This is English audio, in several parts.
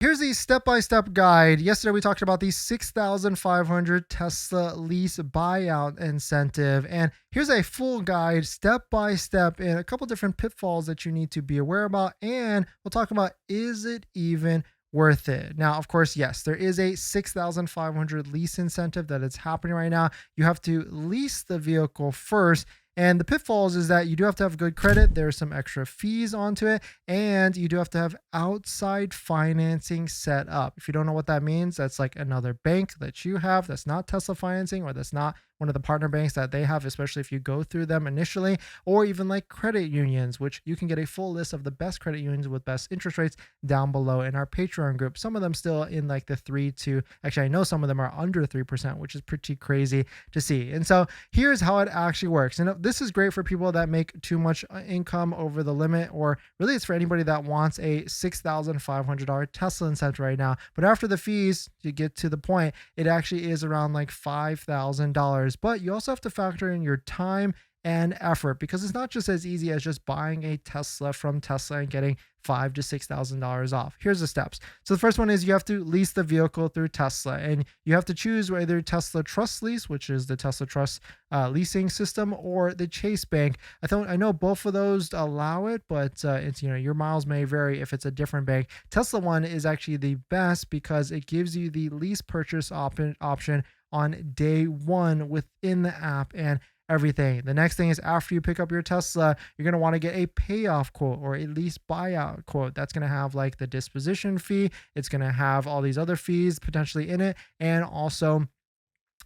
Here's the step-by-step guide. Yesterday we talked about the 6,500 Tesla lease buyout incentive, and here's a full guide step-by-step and a couple different pitfalls that you need to be aware about, and we'll talk about, is it even worth it? Now, of course, yes, there is a 6,500 lease incentive that is happening right now. You have to lease the vehicle first. And the pitfalls is that you do have to have good credit. There's some extra fees onto it, and you do have to have outside financing set up. If you don't know what that means, that's like another bank that you have that's not Tesla financing, or that's not one of the partner banks that they have, especially if you go through them initially, or even like credit unions, which you can get a full list of the best credit unions with best interest rates down below in our Patreon group. Some of them still in like the 3 to, actually, I know some of them are under 3%, which is pretty crazy to see. And so here's how it actually works. And this is great for people that make too much income over the limit, or really it's for anybody that wants a $6,500 Tesla incentive right now. But after the fees, to get to the point, it actually is around like $5,000. But you also have to factor in your time and effort, because it's not just as easy as just buying a Tesla from Tesla and getting $5,000 to $6,000 off. Here's the steps. So the first one is you have to lease the vehicle through Tesla, and you have to choose whether Tesla Trust Lease, which is the Tesla Trust leasing system, or the Chase Bank. I know both of those allow it, but it's, your miles may vary if it's a different bank. Tesla one is actually the best because it gives you the lease purchase option on day one within the app and everything. The next thing is, after you pick up your Tesla, you're going to want to get a payoff quote or a lease buyout quote. That's going to have like the disposition fee. It's going to have all these other fees potentially in it. And also,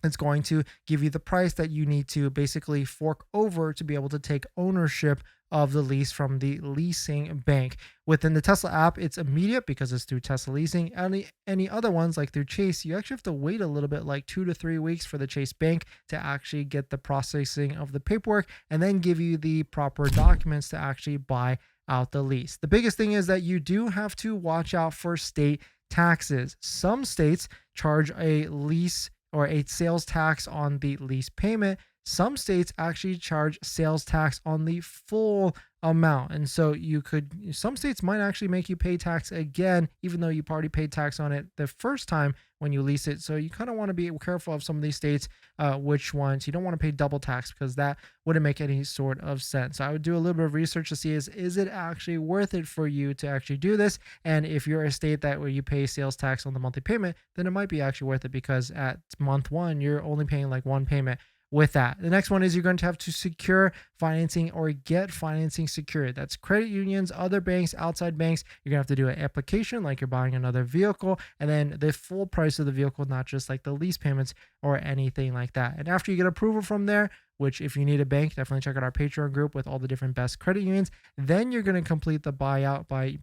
it's going to give you the price that you need to basically fork over to be able to take ownership of the lease from the leasing bank. Within the Tesla app, it's immediate because it's through Tesla leasing. Any other ones like through Chase, you actually have to wait a little bit, like 2 to 3 weeks for the Chase Bank to actually get the processing of the paperwork and then give you the proper documents to actually buy out the lease. The biggest thing is that you do have to watch out for state taxes. Some states charge a lease or a sales tax on the lease payment. Some states actually charge sales tax on the full amount. And so some states might actually make you pay tax again, even though you've already paid tax on it the first time when you lease it. So you kind of want to be careful of some of these states, which ones you don't want to pay double tax, because that wouldn't make any sort of sense. So I would do a little bit of research to see is it actually worth it for you to actually do this? And if you're a state that where you pay sales tax on the monthly payment, then it might be actually worth it, because at month one, you're only paying like one payment with that. The next one is you're going to have to secure financing or get financing secured. That's credit unions, other banks, outside banks. You're going to have to do an application like you're buying another vehicle, and then the full price of the vehicle, not just like the lease payments or anything like that. And after you get approval from there, which if you need a bank, definitely check out our Patreon group with all the different best credit unions. Then you're going to complete the buyout by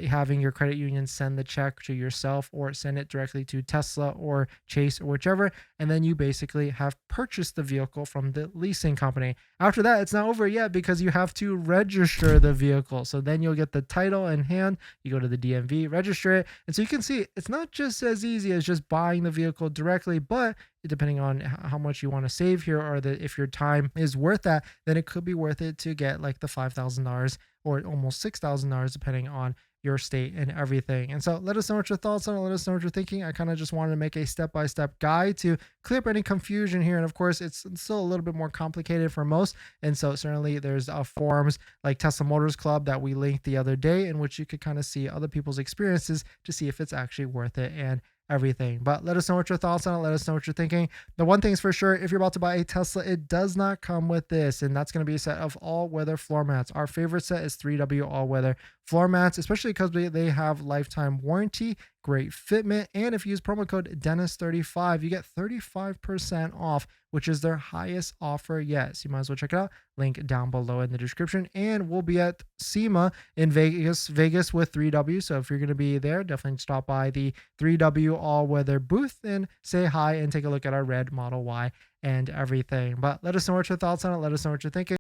having your credit union send the check to yourself or send it directly to Tesla or Chase or whichever. And then you basically have purchased the vehicle from the leasing company. After that, it's not over yet, because you have to register the vehicle. So then you'll get the title in hand. You go to the DMV, register it. And so you can see it's not just as easy as just buying the vehicle directly, but depending on how much you want to save here, or if your time is worth that, then it could be worth it to get like the $5,000 or almost $6,000 depending on your state and everything. And so let us know what your thoughts are. Let us know what you're thinking. I kind of just wanted to make a step-by-step guide to clear up any confusion here. And of course, it's still a little bit more complicated for most. And so certainly there's forums like Tesla Motors Club that we linked the other day, in which you could kind of see other people's experiences to see if it's actually worth it and everything. But let us know what your thoughts on it. Let us know what you're thinking. The one thing is for sure, if you're about to buy a Tesla, it does not come with this, and that's going to be a set of all-weather floor mats. Our favorite set is 3W all-weather floor mats, especially because they have lifetime warranty, great fitment, and if you use promo code Dennis35, you get 35% off, which is their highest offer yet. So you might as well check it out. Link down below in the description. And we'll be at SEMA in Vegas with 3W. So if you're going to be there, definitely stop by the 3W all-weather booth and say hi and take a look at our red Model Y and everything. But let us know what your thoughts on it. Let us know what you're thinking.